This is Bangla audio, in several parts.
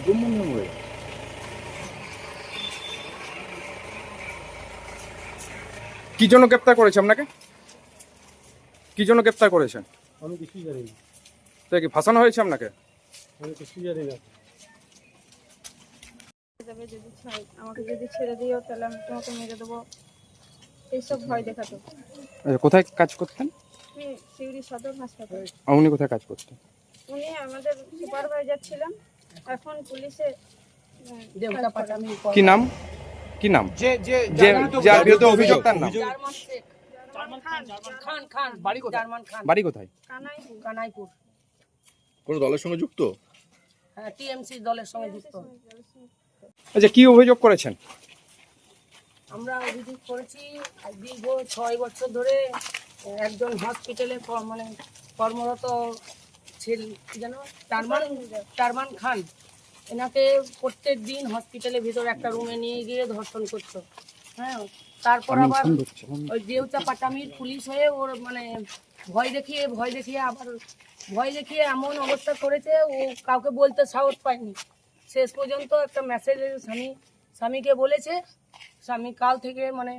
কি জন্য গ্রেপ্তার করেছে আপনাকে? কি জন্য গ্রেপ্তার করেছেন? আমি কিছুই জানি না। তাই কি ফাঁসানো হয়েছে আপনাকে? আমি কিছুই জানি না। আমাকে যদি ছেড়ে দিও তাহলে আমি তোমাকে মেরে দেবো, এইসব ভয় দেখাতো। কোথায় কাজ করতেন? আমি সিউড়ি সদর হাসপাতাল। উনি কোথায় কাজ করতেন? উনি আমাদের সুপারভাইজার ছিলেন, এখন পুলিশে। কি নাম? কি নাম? যে যার বিরুদ্ধে অভিযোগ তার নাম? বাড়ি কোথায়? কানাইপুর। কোন দলের সঙ্গে যুক্ত? হ্যাঁ, টিএমসি দলের সঙ্গে যুক্ত। আচ্ছা, কি অভিযোগ করেছেন? আমরা অভিযোগ করেছি দীর্ঘ 6 বছর ধরে একজন হসপিটালে মানে কর্মরত ছেলে যেন টারমান খান, এনাকে প্রত্যেক দিন হসপিটালের ভিতরে একটা রুমে নিয়ে গিয়ে ধর্ষণ করতো। হ্যাঁ, তারপর আবার ওই দেউচা পাটামির পুলিশ হয়ে ওর মানে ভয় দেখিয়ে আবার ভয় দেখিয়ে এমন অবস্থা করেছে, ও কাউকে বলতে সাহস পায়নি। শেষ পর্যন্ত একটা মেসেজ স্বামীকে বলেছে। স্বামী কাল থেকে মানে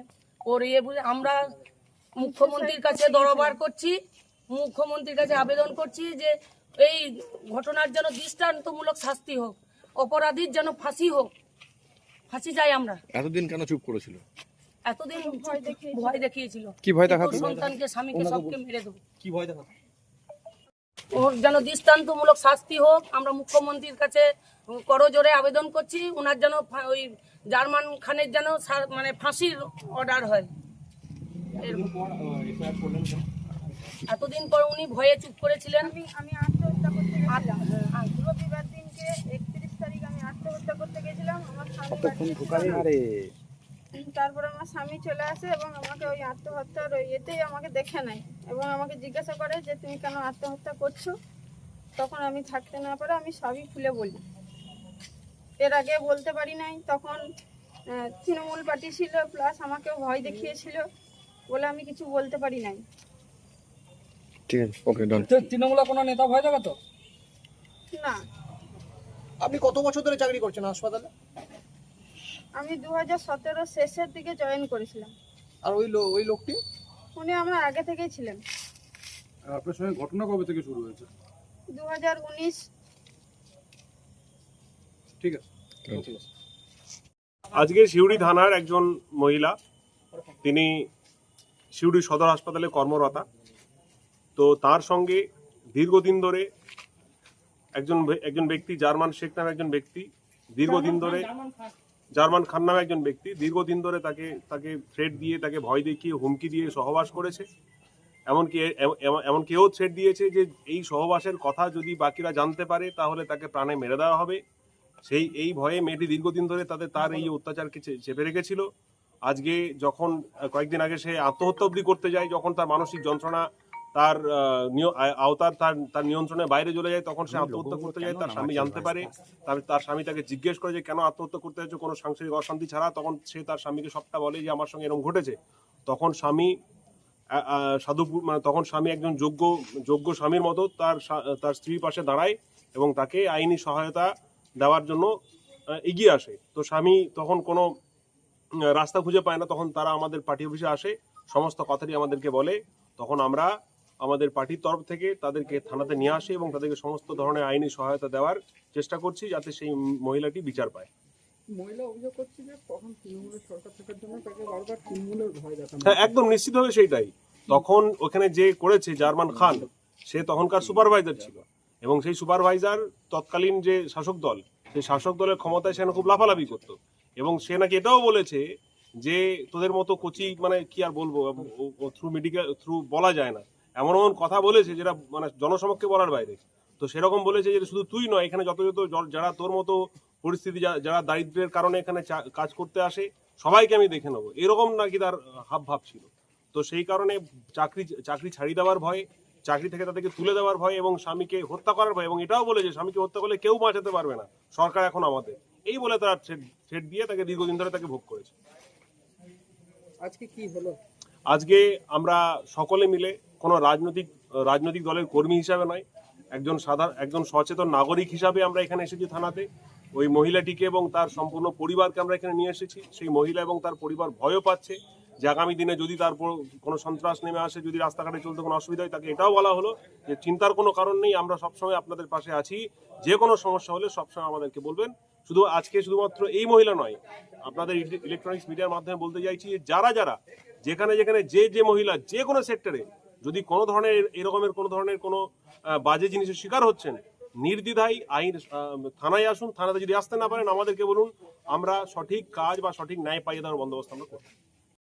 ওর বুঝে আমরা মুখ্যমন্ত্রীর কাছে দরবার করছি, মুখ্যমন্ত্রীর কাছে আবেদন করছি যে এই ঘটনার জন্য দৃষ্টান্তমূলক শাস্তি হোক, অপরাধীর যেন ফাঁসি হোক, ফাঁসি চাই আমরা। এতদিন কেন চুপ করেছিল? এতদিন ভয় দেখিয়েছিল। কি ভয় দেখাতো? সন্তানকে, স্বামীকে, সবকে মেরে দেবো। কি ভয় দেখাতো? ওর যেন দৃষ্টান্তমূলক শাস্তি হোক। আমরা মুখ্যমন্ত্রীর কাছে করজোরে আবেদন করছি, ওনার যেন ওই জার্মান খানের যেন মানে ফাঁসির অর্ডার হয়। এতদিন পর উনি ভয়ে চুপ করেছিলেন। আমি আত্মহত্যা করতে গেছিলাম রবিবার দিনকে 31 তারিখ আমি আত্মহত্যা করতে গেছিলাম। আমার তারপরে আমার স্বামী চলে আসে এবং আমাকে ওই আত্মহত্যার ইয়েতেই আমাকে দেখে নেয় এবং আমাকে জিজ্ঞাসা করে যে তুমি কেন আত্মহত্যা করছো। তখন আমি থাকতে না পারে আমি সবই খুলে বলি। এর আগে বলতে পারি নাই, তখন তৃণমূল পার্টি ছিল, প্লাস আমাকে ভয় দেখিয়েছিল বলে আমি কিছু বলতে পারি নাই। ঠিক আছে, ওকে, ডান। তৃণমূল কোনো নেতা ভয় দেখাতো না। আপনি কত বছর ধরে চাকরি করছেন হাসপাতালে? আমি 2017 শেষের দিকে জয়েন করেছিলাম। আর ওই লোকটি? উনি আমার আগে থেকেই ছিলেন। আপনার সঙ্গে ঘটনা কবে থেকে শুরু হয়েছে? 2019। ঠিক আছে। আজকে সিউড়ি থানার একজন মহিলা, তিনি সিউড়ি সদর হাসপাতালে কর্মরতা। তো তার সঙ্গে দীর্ঘদিন ধরে একজন ব্যক্তি, জার্মান শেখ নামে একজন ব্যক্তি, দীর্ঘদিন ধরে জার্মান খান নামে একজন ব্যক্তি দীর্ঘদিন ধরে তাকে থ্রেট দিয়ে, তাকে ভয় দেখিয়ে, হুমকি দিয়ে সহবাস করেছে। এমনকি এও থ্রেট দিয়েছে যে এই সহবাসের কথা যদি বাকিরা জানতে পারে তাহলে তাকে প্রাণে মেরে দেওয়া হবে। এই ভয়ে মেয়েটি দীর্ঘদিন ধরে তার এই অত্যাচারকে চেপে রেখেছিল। আজকে যখন কয়েকদিন আগে সে আত্মহত্যা অবধি করতে যায়, যখন তার মানসিক যন্ত্রণা তার আওতার তার নিয়ন্ত্রণের বাইরে চলে যায়, তখন সে আত্মহত্যা করতে যায়। তার স্বামী জানতে পারে, তার স্বামী তাকে জিজ্ঞেস করে যে কেন আত্মহত্যা করতে যাচ্ছ, কোনো সাংসারিক অশান্তি ছাড়া। তখন সে তার স্বামীকে সবটা বলে যে আমার সঙ্গে এরকম ঘটেছে। তখন স্বামী তখন স্বামী একজন যোগ্য স্বামীর মতো তার স্ত্রীর পাশে দাঁড়ায় এবং তাকে আইনি সহায়তা দেওয়ার জন্য এগিয়ে আসে। তো স্বামী তখন কোনো রাস্তা খুঁজে পায় না, তখন তারা আমাদের পার্টি অফিসে আসে, সমস্ত কথাটি আমাদেরকে বলে। তখন আমরা আমাদের পার্টির তরফ থেকে তাদেরকে থানাতে নিয়ে আসি এবং তাদেরকে সমস্ত ধরনের আইনি সহায়তা দেওয়ার চেষ্টা করছি যাতে সেই মহিলাটি বিচার পায়। মহিলা অভিযোগ করছে যে তখন তৃণমূলের সরকার থাকার জন্য তাকে বারবার তৃণমূলের ভয় দেখানো। হ্যাঁ, একদম নিশ্চিতভাবে সেইটাই। তখন ওখানে যে করেছে জার্মান খান, সে তখনকার সুপারভাইজার ছিল এবং সেই সুপারভাইজার তৎকালীন যে শাসক দল, সেই শাসক দলের ক্ষমতায় সে খুব লাফালাফি করতো এবং সে নাকি এটাও বলেছে যে তোদের মতো কোচি, মানে কি আর বলবো, থ্রু বলা যায় না, এমন কথা বলেছে যেটা মানে জনসমক্ষে বলার বাইরে। তো সেরকম বলেছে যে শুধু তুই নয়, এখানে যত যারা তোর মতো পরিস্থিতি, যারা দারিদ্র্যের কারণে এখানে কাজ করতে আসে, সবাইকে আমি দেখে নেবো, এরকম নাকি তার হাবভাব ছিল। তো সেই কারণে চাকরি ছাড়িয়ে দেওয়ার ভয়, চাকরি থেকে তাদেরকে তুলে দেওয়ার ভয় এবং স্বামীকে হত্যা করার ভয়, এবং এটাও বলে যে স্বামীকে হত্যা করলে কেউ বাঁচাতে পারবে না, সরকার এখন আমাদের, এই বলে তারা থ্রেট দিয়ে তাকে দীর্ঘদিন ধরে তাকে ভোগ করেছে। আজকে কি হলো? আজকে আমরা সকলে মিলে কোনো রাজনৈতিক দলের কর্মী হিসাবে নয়, একজন সচেতন নাগরিক হিসাবে আমরা এখানে এসেছি থানাতে। ওই মহিলাটিকে এবং তার সম্পূর্ণ পরিবারকে আমরা এখানে নিয়ে এসেছি। সেই মহিলা এবং তার পরিবার ভয়ও পাচ্ছে যে আগামী দিনে যদি তার কোনো সন্ত্রাস নেমে আসে, যদি রাস্তাঘাটে চলতে কোনো অসুবিধা হয়, তাকে এটাও বলা হলো যে চিন্তার কোনো কারণ নেই, আমরা সবসময় আপনাদের পাশে আছি, যে কোনো সমস্যা হলে সবসময় আমাদেরকে বলবেন। শুধু আজকে শুধুমাত্র এই মহিলা নয়, আপনাদের ইলেকট্রনিক্স মিডিয়ার মাধ্যমে বলতে চাইছি যারা যারা যেখানে যেখানে যে মহিলা যে কোনো সেক্টরে যদি কোনো ধরনের এরকমের কোনো ধরনের কোনো বাজে জিনিসের শিকার হচ্ছেন, নির্দ্বিধায় আইন থানায় আসুন। থানাতে যদি আসতে না পারেন আমাদেরকে বলুন, আমরা সঠিক কাজ বা সঠিক ন্যায় পাইয়ে দেওয়ার বন্দোবস্ত আমরা করব।